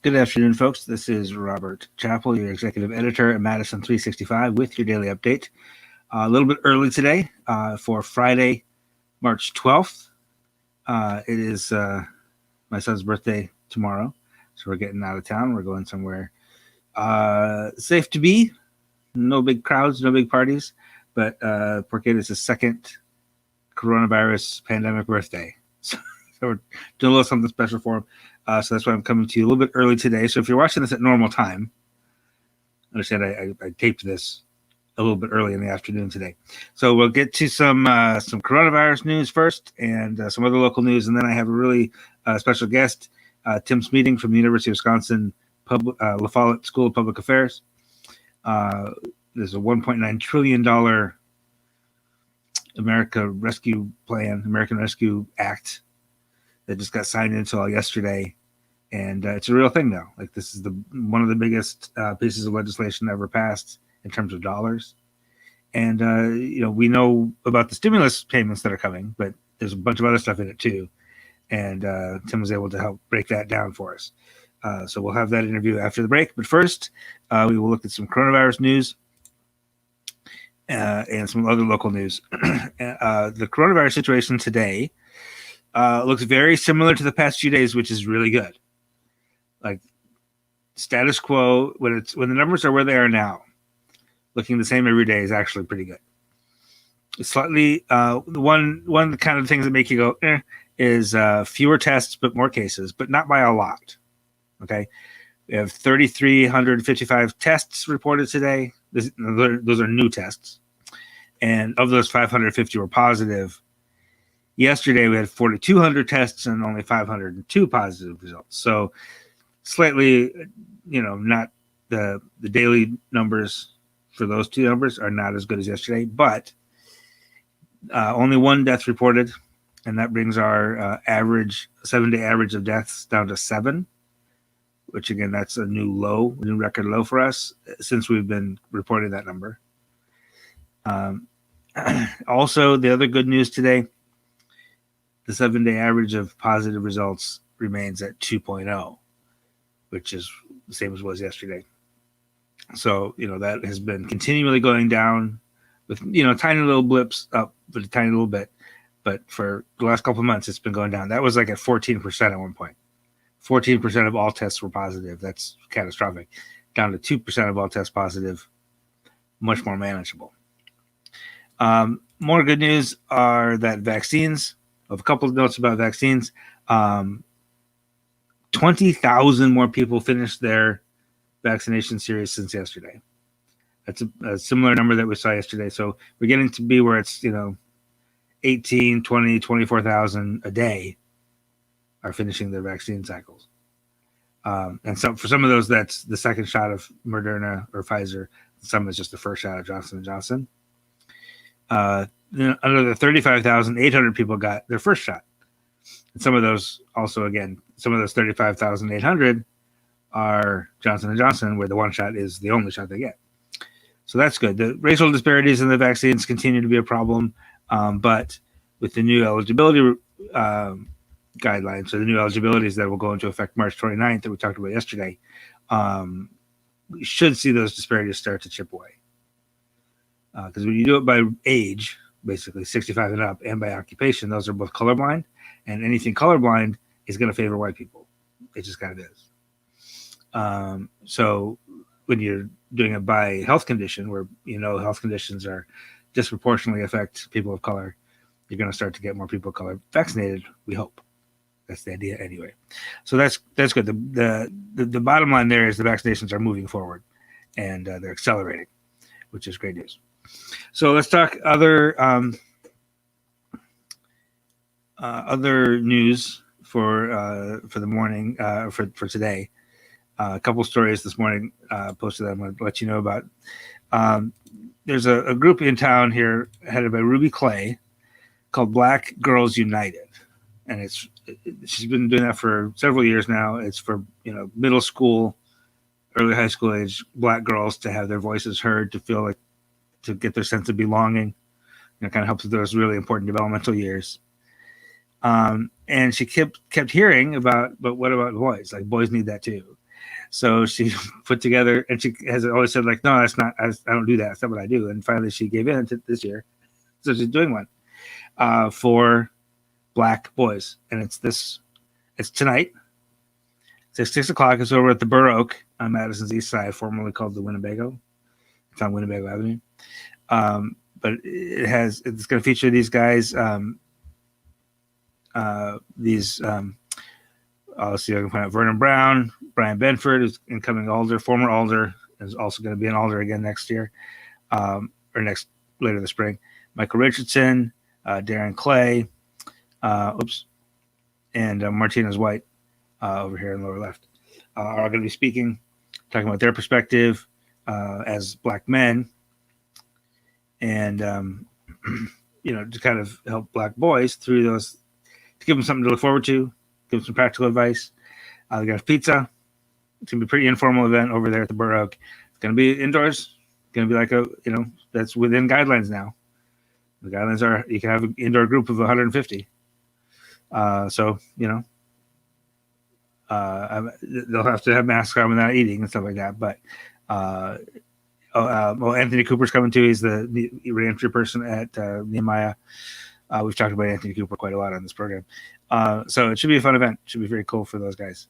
Good afternoon, folks. This is Robert Chappell, your executive editor at Madison365 with your daily update. A little bit early today for Friday, March 12th. It is my son's birthday tomorrow, so we're getting out of town. We're going somewhere safe to be. No big crowds, no big parties, but poor kid, it's his second coronavirus pandemic birthday. So we're doing a little something special for him. So that's why I'm coming to you a little bit early today. So if you're watching this at normal time, understand I taped this a little bit early in the afternoon today. So we'll get to some coronavirus news first and some other local news. And then I have a really special guest, Tim Smeeding from the University of Wisconsin La Follette School of Public Affairs. There's a $1.9 trillion American Rescue Act that just got signed into yesterday, and it's a real thing now. Like, this is one of the biggest pieces of legislation ever passed in terms of dollars. And we know about the stimulus payments that are coming, but there's a bunch of other stuff in it too. And Tim was able to help break that down for us. So we'll have that interview after the break. But first, we will look at some coronavirus news and some other local news. The coronavirus situation today looks very similar to the past few days, which is really good. Like, status quo, when the numbers are where they are now, looking the same every day is actually pretty good. It's slightly the one kind of things that make you go is fewer tests but more cases, but not by a lot. Okay, we have 3,355 tests reported today. Those are new tests, and of those, 550 were positive. Yesterday, we had 4,200 tests and only 502 positive results. So slightly, not the daily numbers for those two numbers are not as good as yesterday, but only one death reported, and that brings our 7-day average of deaths down to 7, which, again, that's a new record low for us since we've been reporting that number. Also, the other good news today, the 7-day average of positive results remains at 2.0, which is the same as it was yesterday. So, that has been continually going down with, tiny little blips up, but a tiny little bit. But for the last couple of months, it's been going down. That was like at 14% at one point. 14% of all tests were positive. That's catastrophic. Down to 2% of all tests positive, much more manageable. More good news are that vaccines. I have a couple of notes about vaccines. 20,000 more people finished their vaccination series since yesterday. That's a similar number that we saw yesterday. So we're getting to be where it's, 18, 20, 24,000 a day are finishing their vaccine cycles. And so for some of those, that's the second shot of Moderna or Pfizer. Some is just the first shot of Johnson & Johnson. Another 35,800 people got their first shot. And some of those also, again, some of those 35,800 are Johnson & Johnson, where the one shot is the only shot they get. So that's good. The racial disparities in the vaccines continue to be a problem, but with the new eligibility guidelines, so the new eligibilities that will go into effect March 29th that we talked about yesterday, we should see those disparities start to chip away. Because when you do it by age, basically 65 and up, and by occupation, those are both colorblind, and anything colorblind is going to favor white people. It just kind of is. So when you're doing it by health condition, where health conditions are disproportionately affect people of color, you're going to start to get more people of color vaccinated, we hope. That's the idea anyway. So that's good. The bottom line there is the vaccinations are moving forward, and they're accelerating, which is great news. So let's talk other news for the morning, for today. A couple stories this morning posted that I'm going to let you know about. There's a group in town here headed by Ruby Clay called Black Girls United, and she's been doing that for several years now. It's for middle school, early high school age Black girls to have their voices heard, to feel like, to get their sense of belonging. Kind of helps with those really important developmental years. And she kept hearing but what about boys? Like, boys need that too. So she put together, and she has always said, like, no, that's not, I don't do that. That's not what I do. And finally she gave in to this year. So she's doing one for Black boys. And it's tonight. It's at 6 o'clock. It's over at the Burr Oak on Madison's east side, formerly called the Winnebago. It's on Winnebago Avenue. But it's going to feature these guys, I'll see if I can find out. Vernon Brown, Brian Benford, who's incoming alder, former alder, is also going to be an alder again next year, later this spring. Michael Richardson, Darren Clay, and Martinez White over here in the lower left are all going to be speaking, talking about their perspective as Black men, and to kind of help Black boys through those, to give them something to look forward to. Give some practical advice. They got pizza. It's going to be a pretty informal event over there at the Burr Oak. It's going to be indoors. It's going to be like that's within guidelines now. The guidelines are you can have an indoor group of 150. They'll have to have masks on without eating and stuff like that. But Anthony Cooper's coming too. He's the reentry person at Nehemiah. We've talked about Anthony Cooper quite a lot on this program. So it should be a fun event. It should be very cool for those guys.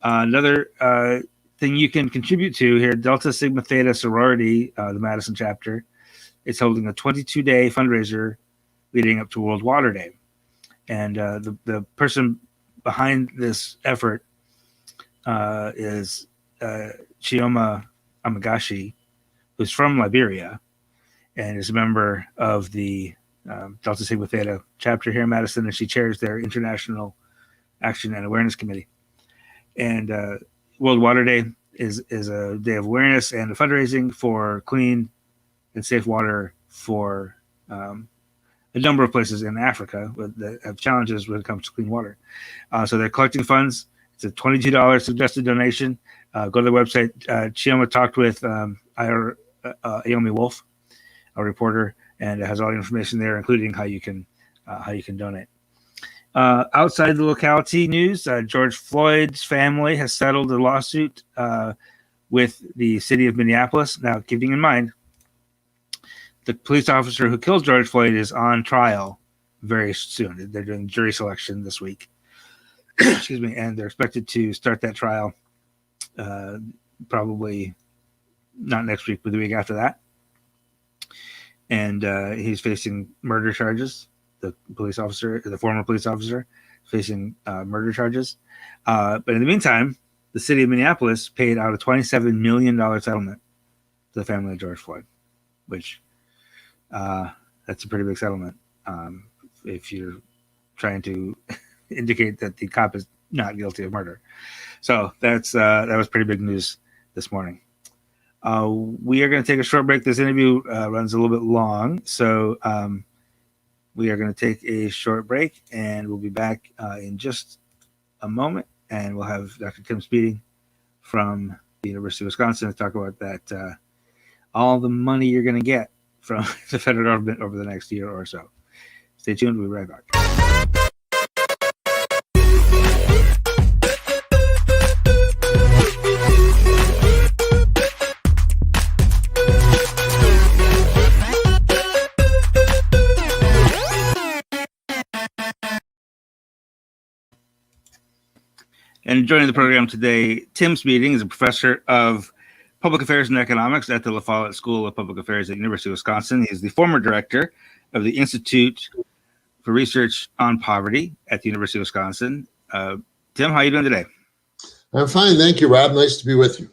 Another thing you can contribute to here, Delta Sigma Theta Sorority, the Madison chapter, is holding a 22-day fundraiser leading up to World Water Day. And the person behind this effort is Chioma Amagashi, who's from Liberia and is a member of the Delta Sigma Theta chapter here in Madison, and she chairs their International Action and Awareness Committee. And World Water Day is a day of awareness and fundraising for clean and safe water for a number of places in Africa that have challenges when it comes to clean water. So they're collecting funds. It's a $22 suggested donation. Go to the website. Chioma talked with Aomi Wolf, a reporter, and it has all the information there, including how you can donate. Outside the locality news, George Floyd's family has settled a lawsuit with the city of Minneapolis. Now, keeping in mind, the police officer who killed George Floyd is on trial very soon. They're doing jury selection this week. Excuse me, and they're expected to start that trial probably not next week, but the week after that. And he's facing murder charges. The former police officer, facing murder charges. But in the meantime, the city of Minneapolis paid out a $27 million settlement to the family of George Floyd, which that's a pretty big settlement. If you're trying to indicate that the cop is not guilty of murder. So that was pretty big news this morning. We are going to take a short break. This interview runs a little bit long, so we are going to take a short break, and we'll be back in just a moment, and we'll have Dr. Tim Smeeding from the University of Wisconsin to talk about that, all the money you're going to get from the federal government over the next year or so. Stay tuned. We'll be right back. And joining the program today, Tim Smeeding is a professor of public affairs and economics at the La Follette School of Public Affairs at the University of Wisconsin. He is the former director of the Institute for Research on Poverty at the University of Wisconsin. Tim, how are you doing today? I'm fine, thank you, Rob. Nice to be with you.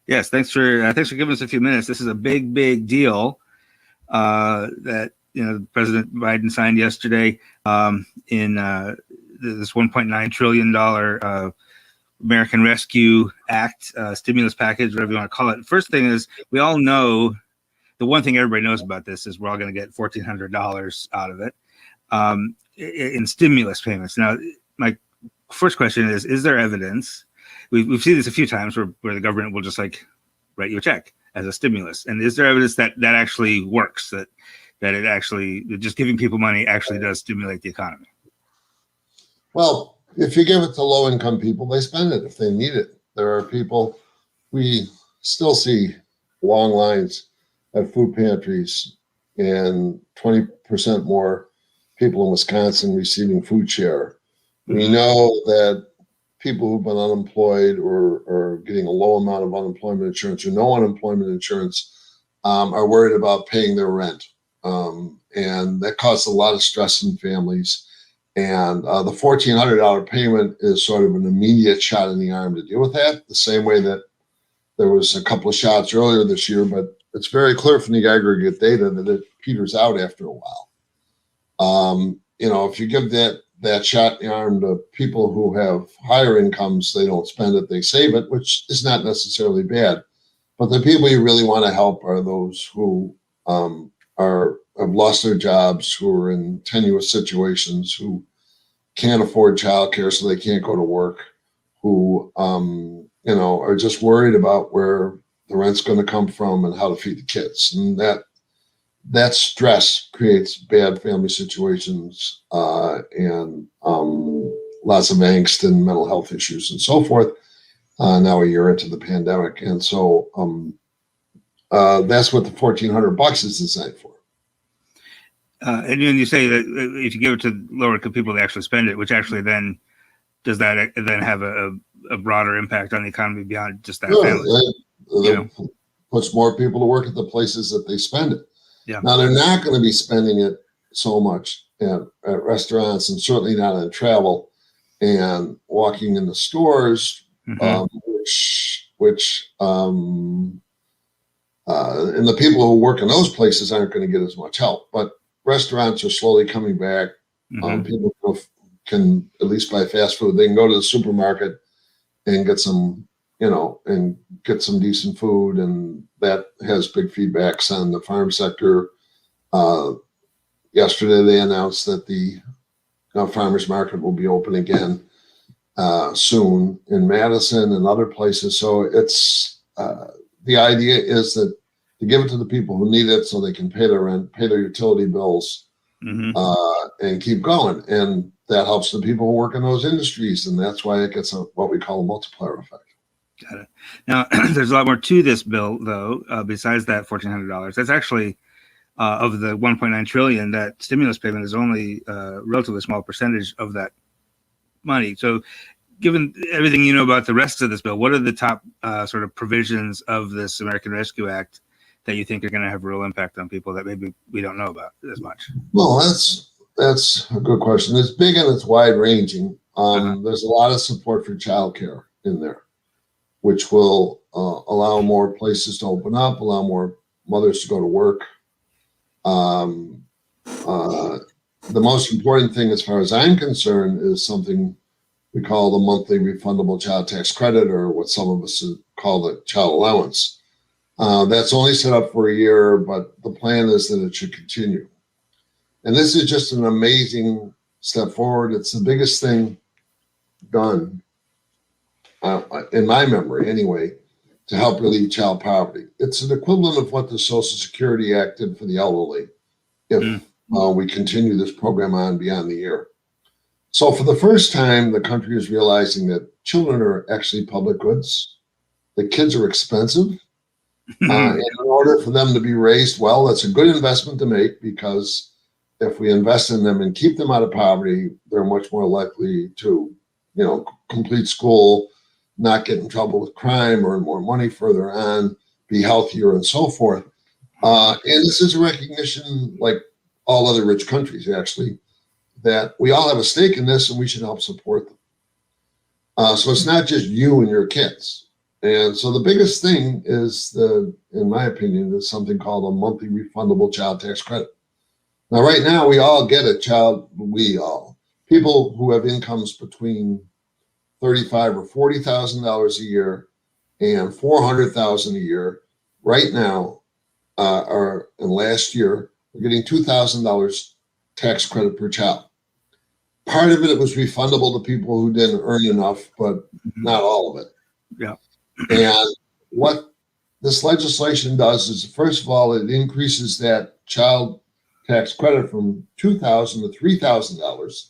Yes, thanks for giving us a few minutes. This is a big deal that President Biden signed yesterday in this $1.9 trillion American Rescue Act, stimulus package, whatever you want to call it. First thing is, we all know, the one thing everybody knows about this is we're all going to get $1,400 out of it in stimulus payments. Now, my first question is there evidence? We've seen this a few times where the government will just like write you a check as a stimulus. And is there evidence that actually works, that it actually, just giving people money actually does stimulate the economy? Well, if you give it to low-income people, they spend it if they need it. There are people, we still see long lines at food pantries and 20% more people in Wisconsin receiving food share. We know that people who've been unemployed or getting a low amount of unemployment insurance or no unemployment insurance are worried about paying their rent. And that causes a lot of stress in families. And the $1,400 payment is sort of an immediate shot in the arm to deal with that, the same way that there was a couple of shots earlier this year, but it's very clear from the aggregate data that it peters out after a while. If you give that shot in the arm to people who have higher incomes, they don't spend it, they save it, which is not necessarily bad. But the people you really want to help are those who have lost their jobs, who are in tenuous situations, who can't afford childcare, so they can't go to work, who are just worried about where the rent's going to come from and how to feed the kids. And that stress creates bad family situations and lots of angst and mental health issues and so forth. Now a year into the pandemic. And so that's what the $1,400 is designed for. And you say that if you give it to lower income people, they actually spend it, which actually then does that then have a broader impact on the economy beyond just that family? Puts more people to work at the places that they spend it. Yeah. Now they're not going to be spending it so much at restaurants and certainly not on travel and walking in the stores, which and the people who work in those places aren't going to get as much help. But restaurants are slowly coming back. People can at least buy fast food. They can go to the supermarket and get some, and get some decent food, and that has big feedbacks on the farm sector. Yesterday, they announced that the farmers market will be open again soon in Madison and other places. So it's the idea is that to give it to the people who need it so they can pay their rent, pay their utility bills, and keep going. And that helps the people who work in those industries. And that's why it gets what we call a multiplier effect. Got it. Now, there's a lot more to this bill, though, besides that $1,400. That's actually of the $1.9 trillion, that stimulus payment is only a relatively small percentage of that money. So given everything you know about the rest of this bill, what are the top sort of provisions of this American Rescue Act that you think are going to have real impact on people that maybe we don't know about as much? Well, that's a good question. It's big and it's wide ranging. There's a lot of support for childcare in there, which will allow more places to open up, allow more mothers to go to work. The most important thing, as far as I'm concerned, is something we call the monthly refundable child tax credit, or what some of us call the child allowance. That's only set up for a year, but the plan is that it should continue. And this is just an amazing step forward. It's the biggest thing done, in my memory anyway, to help relieve child poverty. It's an equivalent of what the Social Security Act did for the elderly if we continue this program on beyond the year. So for the first time, the country is realizing that children are actually public goods. The kids are expensive. And in order for them to be raised well, that's a good investment to make, because if we invest in them and keep them out of poverty, they're much more likely to, complete school, not get in trouble with crime, earn more money further on, be healthier, and so forth. And this is a recognition, like all other rich countries, actually, that we all have a stake in this and we should help support them. So it's not just you and your kids. And so the biggest thing is, in my opinion, is something called a monthly refundable child tax credit. Now, right now, we all get a people who have incomes between $35,000 or $40,000 a year and $400,000 a year right now, and last year, we're getting $2,000 tax credit per child. Part of it was refundable to people who didn't earn enough, but not all of it. Yeah. And what this legislation does is, first of all, it increases that child tax credit from $2,000 to $3,000,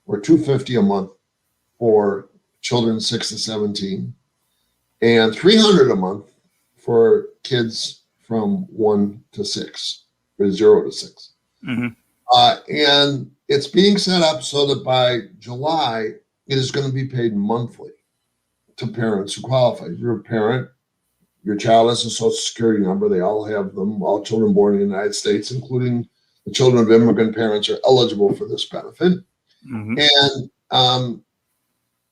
or $250 a month for children 6 to 17. and $300 a month for kids from 1 to 6, or 0 to 6. Mm-hmm. And it's being set up so that by July, it is going to be paid monthly to parents who qualify. If you're a parent, your child has a Social Security number. They all have them. All children born in the United States, including the children of immigrant parents, are eligible for this benefit. Mm-hmm. And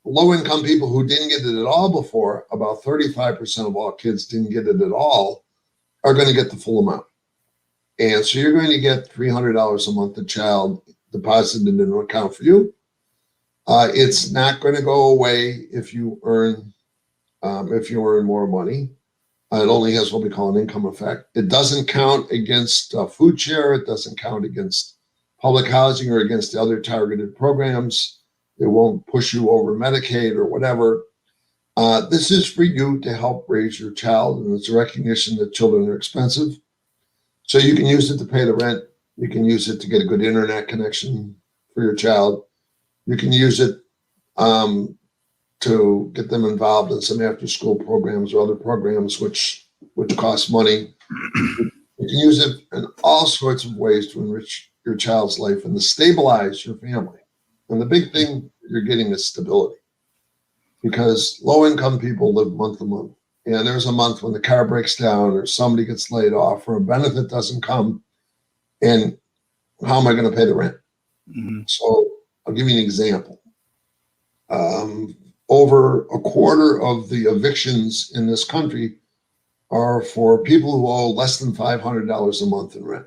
low-income people who didn't get it at all before, about 35% of all kids didn't get it at all, are going to get the full amount. And so you're going to get $300 a month a child deposited in an account for you. It's not going to go away if you earn more money. It only has what we call an income effect. It doesn't count against food share. It doesn't count against public housing or against the other targeted programs. It won't push you over Medicaid or whatever. This is for you to help raise your child, and it's a recognition that children are expensive. So you can use it to pay the rent. You can use it to get a good internet connection for your child. You can use it to get them involved in some after-school programs or other programs which cost money. You can use it in all sorts of ways to enrich your child's life and to stabilize your family. And the big thing you're getting is stability, because low-income people live month to month. And there's a month when the car breaks down or somebody gets laid off or a benefit doesn't come. And how am I going to pay the rent? Mm-hmm. So I'll give you an example. Over a quarter of the evictions in this country are for people who owe less than $500 a month in rent.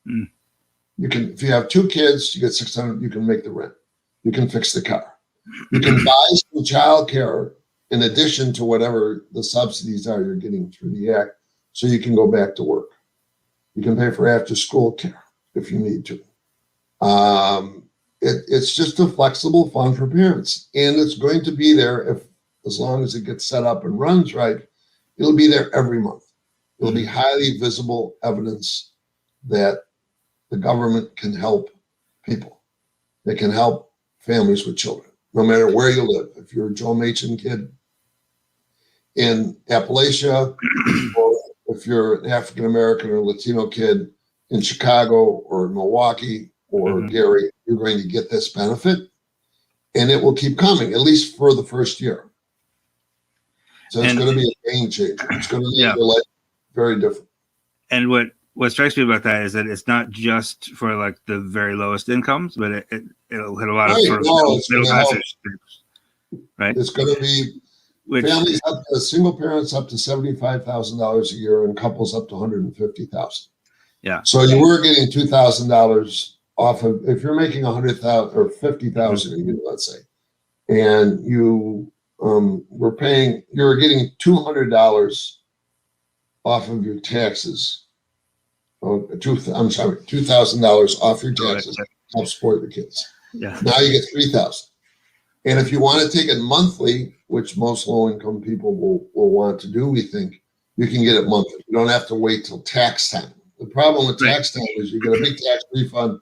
Mm. You can, if you have 2 kids, you get $600. You can make the rent. You can fix the car. You can buy some child care in addition to whatever the subsidies are you're getting through the act, so you can go back to work. You can pay for after-school care if you need to. It's just a flexible fund for parents, and it's going to be there as long as it gets set up and runs right. It'll be there every month. It'll be highly visible evidence that the government can help people. They can help families with children, no matter where you live. If you're a Joe Machin kid in Appalachia, or if you're an African American or Latino kid in Chicago or Milwaukee or Gary, you're going to get this benefit, and it will keep coming, at least for the first year. So it's going to be a game changer. It's going to make your life very different. And what strikes me about that is that it's not just for like the very lowest incomes, but it'll hit a lot of sort of middle class groups, right? It's going to be families up to single parents up to $75,000 a year and couples up to $150,000. Yeah. So you were getting $2,000 off of, if you're making $100,000 or $50,000 a year, let's say, and you were paying, you're getting $200 off of your taxes. $2,000 off your taxes to help support the kids. Yeah. Now you get $3,000. And if you want to take it monthly, which most low-income people will want to do, we think, you can get it monthly. You don't have to wait till tax time. The problem with tax time is you get a big tax refund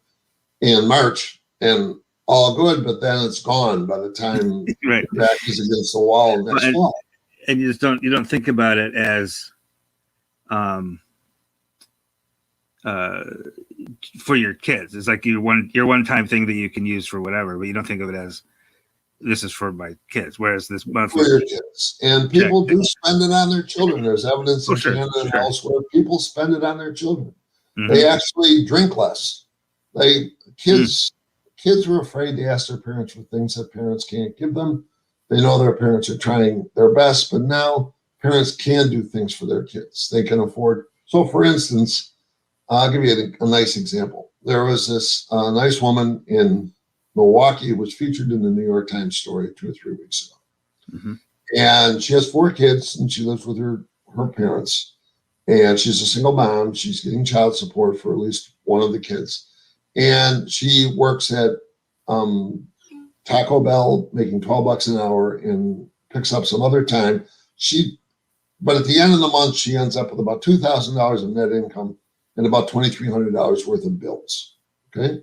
in March and all good, but then it's gone by the time your back is against the wall next fall. And you don't think about it as for your kids. It's like your one-time thing that you can use for whatever, but you don't think of it as this is for my kids. Whereas this monthly for your kids, and people do spend it on their children. There's evidence in Canada and elsewhere. People spend it on their children. Mm-hmm. They actually drink less. Kids were afraid to ask their parents for things that parents can't give them. They know their parents are trying their best, but now parents can do things for their kids. They can afford. So, for instance, I'll give you a nice example. There was this nice woman in Milwaukee who was featured in the New York Times story 2 or 3 weeks ago. Mm-hmm. And she has 4 kids, and she lives with her parents. And she's a single mom. She's getting child support for at least one of the kids. And she works at Taco Bell, making $12 an hour, and picks up some other time. But at the end of the month, she ends up with about $2,000 of net income and about $2,300 worth of bills. Okay.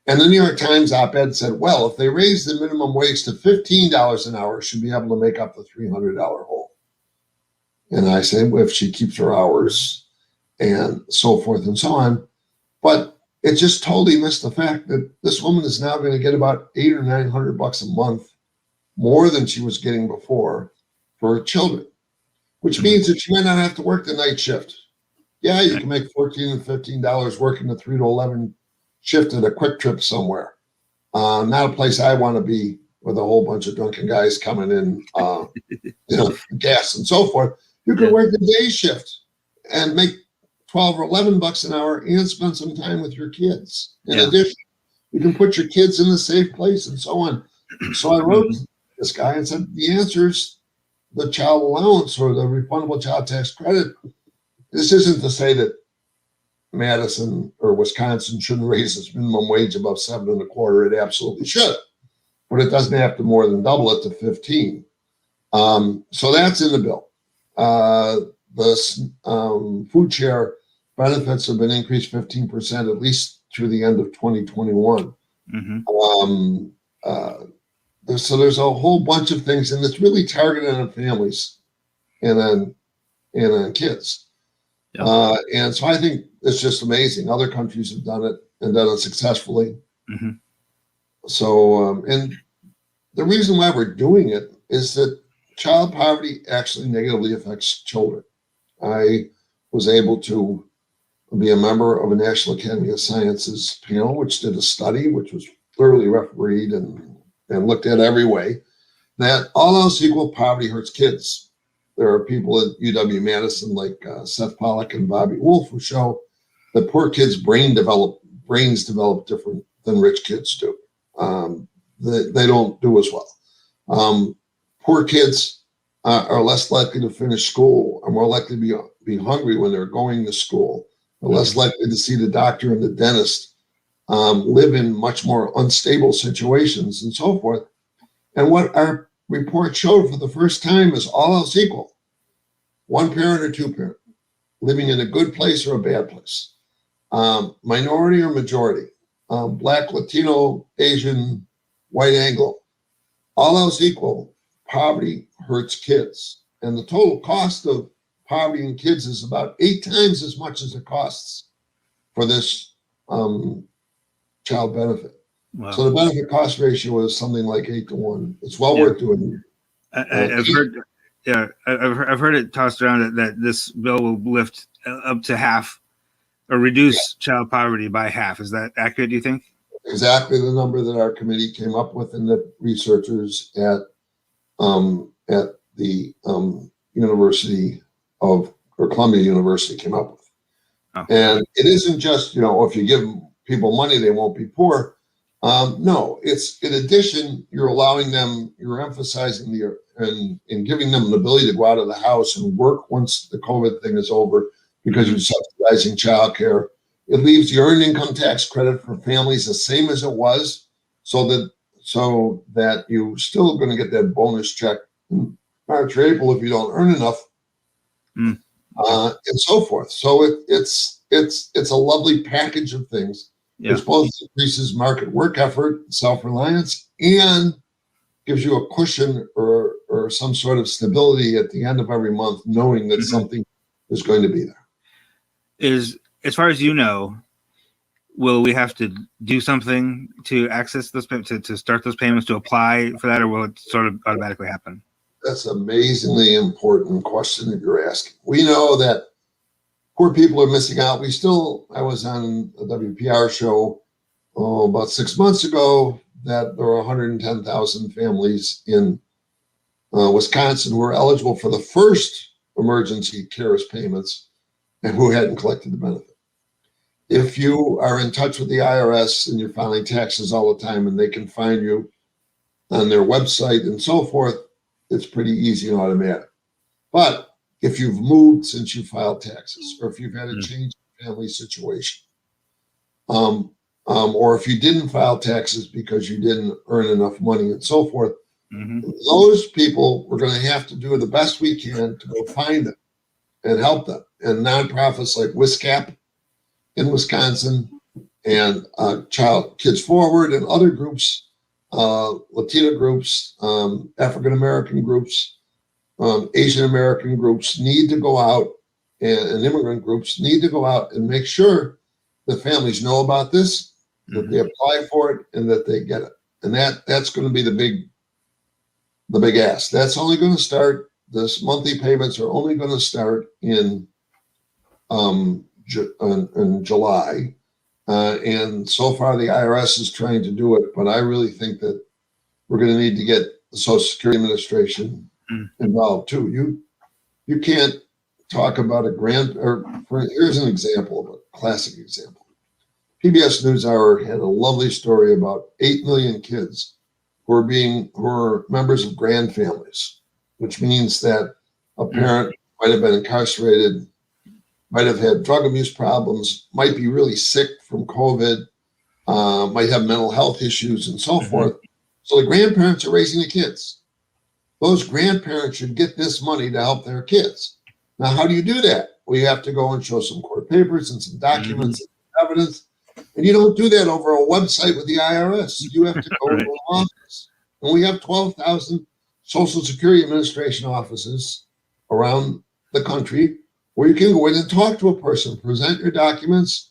And the New York Times op-ed said, well, if they raise the minimum wage to $15 an hour, she'll be able to make up the $300 hole. And I say, well, if she keeps her hours and so forth and so on. But it just totally missed the fact that this woman is now going to get about $800 or $900 a month more than she was getting before for her children, which means that she might not have to work the night shift. Yeah, you can make $14 and $15 working the 3 to 11 shift at a Quick Trip somewhere. Not a place I want to be with a whole bunch of drunken guys coming in, gas and so forth. You can work the day shift and make $12 or $11 an hour and spend some time with your kids. In addition, you can put your kids in a safe place and so on. So I wrote this guy and said, the answer is the child allowance or the refundable child tax credit. This isn't to say that Madison or Wisconsin shouldn't raise its minimum wage above 7.25. It absolutely should, but it doesn't have to more than double it to 15. So that's in the bill. The food share benefits have been increased 15% at least through the end of 2021. So there's a whole bunch of things, and it's really targeted on families and on kids. And so I think it's just amazing. Other countries have done it and done it successfully. So, and the reason why we're doing it is that child poverty actually negatively affects children. I was able to be a member of a National Academy of Sciences panel, which did a study, which was thoroughly refereed and looked at every way, that all else equal, poverty hurts kids. There are people at UW-Madison like Seth Pollack and Bobby Wolf who show that poor kids' brains develop different than rich kids do. They don't do as well. Poor kids are less likely to finish school, are more likely to be hungry when they're going to school, are less likely to see the doctor and the dentist, live in much more unstable situations and so forth. And what our report showed for the first time is all else equal, one parent or two parent, living in a good place or a bad place, minority or majority, Black, Latino, Asian, white, Anglo, all else equal, poverty hurts kids. And the total cost of poverty in kids is about 8 times as much as it costs for this child benefit. Wow. So the benefit cost ratio is something like 8 to 1. It's well worth doing. I've heard it tossed around that this bill will lift up to half or reduce child poverty by half. Is that accurate, do you think? Exactly the number that our committee came up with and the researchers at the University of, or Columbia University came up with. Oh. And it isn't just, if you give people money, they won't be poor. No, it's in addition, you're emphasizing and giving them an ability to go out of the house and work once the COVID thing is over because you're subsidizing childcare. It leaves the earned income tax credit for families the same as it was, so that you're still going to get that bonus check in March or April if you don't earn enough, and so forth. So it's a lovely package of things. Yeah. It both increases market work effort, self-reliance, and gives you a cushion or some sort of stability at the end of every month, knowing that something is going to be there. As far as you know, will we have to do something to access those to start those payments, to apply for that, or will it sort of automatically happen? That's an amazingly important question that you're asking. We know that poor people are missing out. I was on a WPR show about 6 months ago that there were 110,000 families in Wisconsin who were eligible for the first emergency CARES payments and who hadn't collected the benefit. If you are in touch with the IRS and you're filing taxes all the time and they can find you on their website and so forth, it's pretty easy and automatic. But if you've moved since you filed taxes, or if you've had a change in family situation, or if you didn't file taxes because you didn't earn enough money and so forth, those people, we're going to have to do the best we can to go find them and help them. And nonprofits like WISCAP in Wisconsin and Kids Forward and other groups, Latino groups, African-American groups, Asian American groups need to go out, and immigrant groups need to go out and make sure that families know about this, that they apply for it, and that they get it. And that's going to be the big ask. That's only going to start. This monthly payments are only going to start in July, and so far the IRS is trying to do it. But I really think that we're going to need to get the Social Security Administration involved too. You can't talk about a grant. Here's an example of a classic example. PBS NewsHour had a lovely story about 8 million kids who are members of grand families, which means that a parent might have been incarcerated, might have had drug abuse problems, might be really sick from COVID, might have mental health issues and so forth. So the grandparents are raising the kids. Those grandparents should get this money to help their kids. Now, how do you do that? Well, you have to go and show some court papers and some documents and evidence. And you don't do that over a website with the IRS. You have to go to an office. And we have 12,000 Social Security Administration offices around the country where you can go in and talk to a person, present your documents,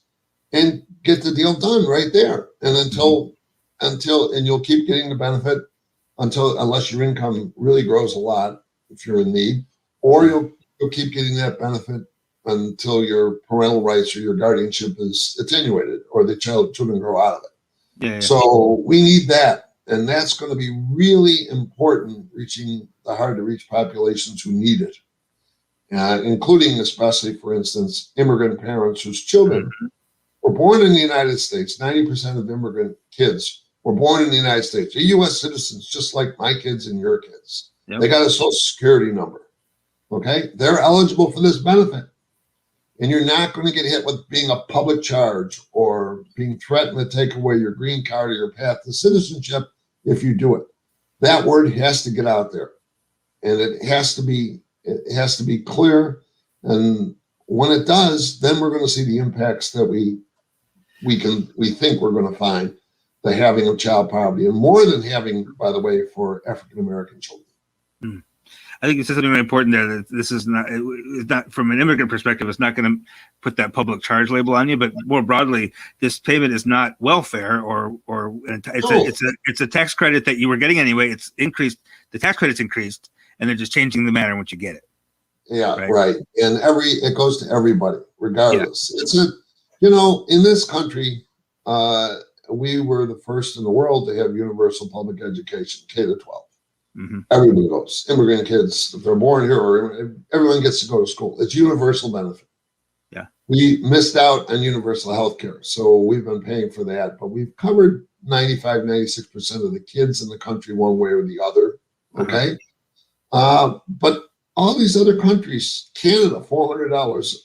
and get the deal done right there. And and you'll keep getting the benefit unless your income really grows a lot if you're in need, or you'll keep getting that benefit until your parental rights or your guardianship is attenuated or the children grow out of it. Yeah. So we need that. And that's going to be really important, reaching the hard to reach populations who need it, including especially, for instance, immigrant parents whose children were born in the United States. 90% of immigrant kids were born in the United States. They're U.S. citizens, just like my kids and your kids. Yep. They got a Social Security number. Okay? They're eligible for this benefit. And you're not going to get hit with being a public charge or being threatened to take away your green card or your path to citizenship if you do it. That word has to get out there. And it has to be clear. And when it does, then we're going to see the impacts that we think we're going to find the halving of child poverty, and more than having, by the way, for African American children. I think you said something really important there, that this is not from an immigrant perspective, it's not going to put that public charge label on you, but more broadly, this payment is not welfare it's a tax credit that you were getting anyway. It's increased, the tax credit's increased, and they're just changing the manner in which you get it. Yeah, right. And it goes to everybody, regardless. Yeah. It's in this country, we were the first in the world to have universal public education, K to 12. Everyone goes. Immigrant kids, if they're born here, or everyone gets to go to school. It's universal benefit. Yeah. We missed out on universal health care, so we've been paying for that, but we've covered 96% of the kids in the country one way or the other. Okay. But all these other countries, Canada, $400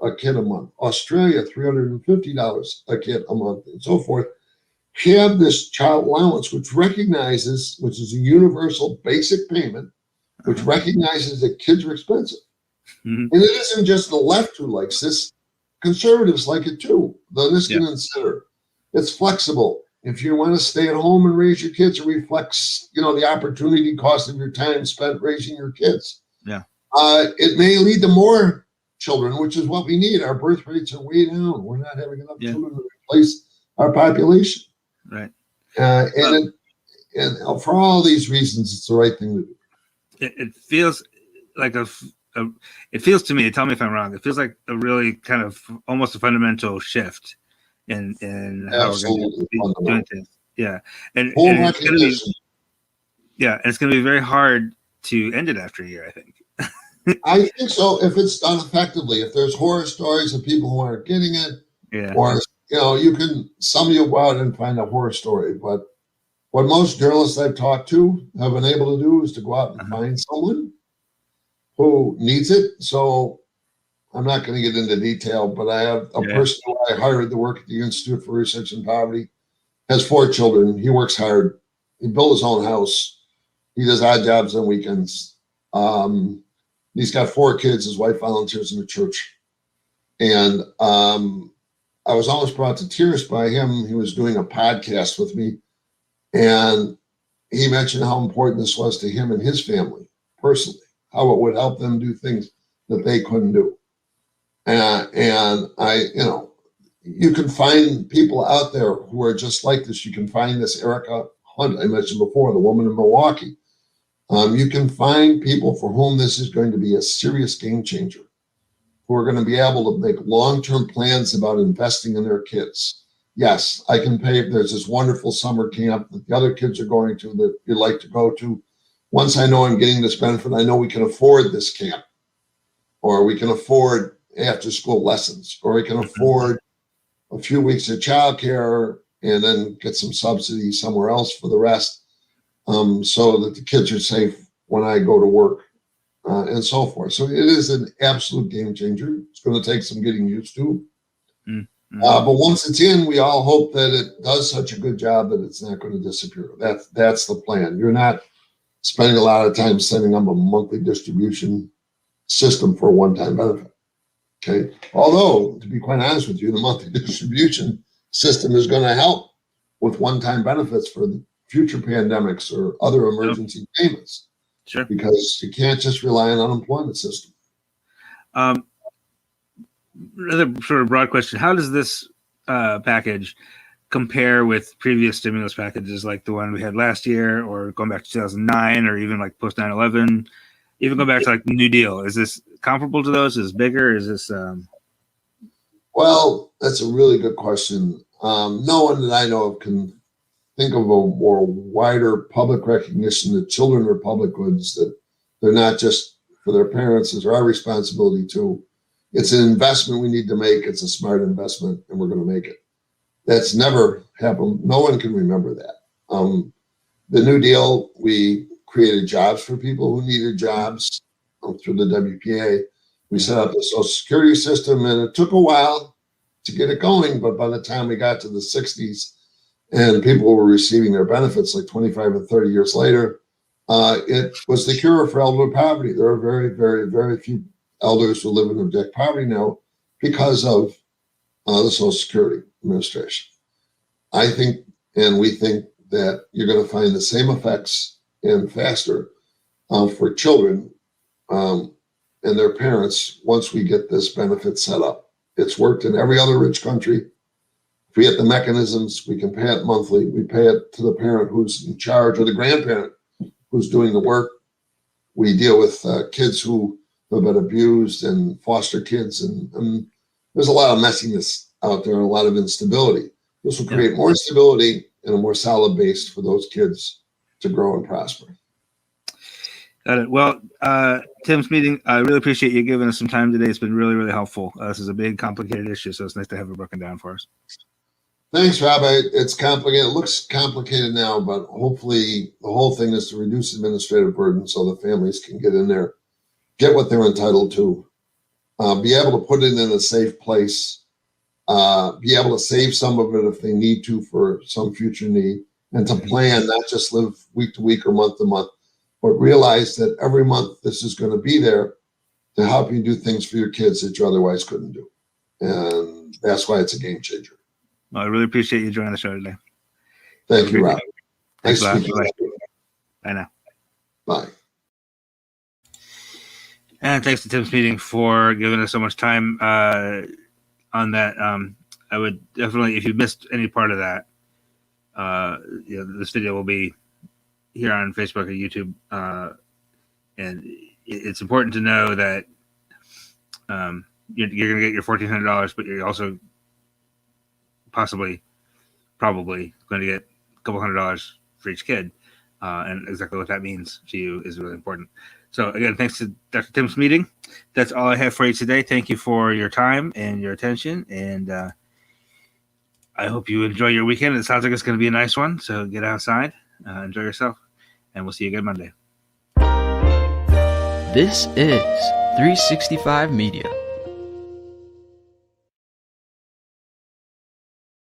a kid a month, Australia, $350 a kid a month, and so forth, have this child allowance, which is a universal basic payment, which recognizes that kids are expensive. And it isn't just the left who likes this. Conservatives like it too. The Niskin and Sitter. It's flexible. If you want to stay at home and raise your kids, it reflects, the opportunity cost of your time spent raising your kids. Yeah. It may lead to more children, which is what we need. Our birth rates are way down. We're not having enough children to replace our population. Right. And for all these reasons, it's the right thing to do. It feels like it feels to me, tell me if I'm wrong, it feels like a really kind of almost a fundamental shift in how we're going to be doing things. Yeah. And it's going to be, and it's going to be very hard to end it after a year, I think. I think so, if it's done effectively. If there's horror stories of people who aren't getting it, or some of you go out and find a horror story, but what most journalists I've talked to have been able to do is to go out and find someone who needs it. So I'm not going to get into detail, but I have a person who I hired to work at the Institute for Research in Poverty, has 4 children. He works hard. He built his own house. He does odd jobs on weekends. He's got 4 kids. His wife volunteers in the church. And I was almost brought to tears by him. He was doing a podcast with me, and he mentioned how important this was to him and his family personally. how it would help them do things that they couldn't do. And you can find people out there who are just like this. You can find this Erica Hunt I mentioned before, the woman in Milwaukee. You can find people for whom this is going to be a serious game changer, who are going to be able to make long-term plans about investing in their kids. Yes, I can pay. There's this wonderful summer camp that the other kids are going to that you'd like to go to. Once I know I'm getting this benefit, I know we can afford this camp, or we can afford after-school lessons, or we can afford a few weeks of childcare and then get some subsidy somewhere else for the rest, so that the kids are safe when I go to work, and so forth. So it is an absolute game changer. It's going to take some getting used to. Mm-hmm. But once it's in, we all hope that it does such a good job that it's not going to disappear. That's the plan. You're not spending a lot of time setting up a monthly distribution system for a one-time benefit. Okay. Although, to be quite honest with you, the monthly distribution system is going to help with one-time benefits for the future pandemics or other emergency payments. Sure. Because you can't just rely on unemployment system. Another sort of broad question: how does this package compare with previous stimulus packages, like the one we had last year, or going back to 2009, or even like post 9/11, even going back to like the New Deal? Is this comparable to those? Is it bigger? Is this? Well, that's a really good question. No one that I know of can think of a more wider public recognition that children are public goods, that they're not just for their parents. It's our responsibility too. It's an investment we need to make. It's a smart investment, and we're going to make it. That's never happened. No one can remember that. The New Deal, we created jobs for people who needed jobs through the WPA. We set up the Social Security system, and it took a while to get it going. But by the time we got to the 60s and people were receiving their benefits like 25 and 30 years later, it was the cure for elder poverty. There are very, very, very few elders who live in abject poverty now because of the Social Security Administration. I think, and we think, that you're going to find the same effects and faster for children and their parents once we get this benefit set up. It's worked in every other rich country. If we get the mechanisms, we can pay it monthly. We pay it to the parent who's in charge, or the grandparent who's doing the work. We deal with kids who have been abused and foster kids, and there's a lot of messiness out there and a lot of instability. This will create more stability and a more solid base for those kids to grow and prosper. Got it. Well, Tim Smeeding, I really appreciate you giving us some time today. It's been really, really helpful. This is a big, complicated issue, so it's nice to have it broken down for us. Thanks, Rob. It's complicated. It looks complicated now, but hopefully the whole thing is to reduce administrative burden so the families can get in there, get what they're entitled to, be able to put it in a safe place, be able to save some of it if they need to for some future need, and to plan, not just live week to week or month to month, but realize that every month this is going to be there to help you do things for your kids that you otherwise couldn't do. And that's why it's a game changer. Well, I really appreciate you joining the show today. Thank you, Rob. Thanks a lot. Bye now. Bye. And thanks to Tim Smeeding for giving us so much time on that. I would definitely, if you missed any part of that, this video will be here on Facebook or YouTube. And it's important to know that you're going to get your $1,400, but you're also probably going to get a couple $100 for each kid. And exactly what that means to you is really important. So again, thanks to Dr. Tim Smeeding. That's all I have for you today. Thank you for your time and your attention. And I hope you enjoy your weekend. It sounds like it's going to be a nice one. So get outside, enjoy yourself, and we'll see you again Monday. This is 365 Media.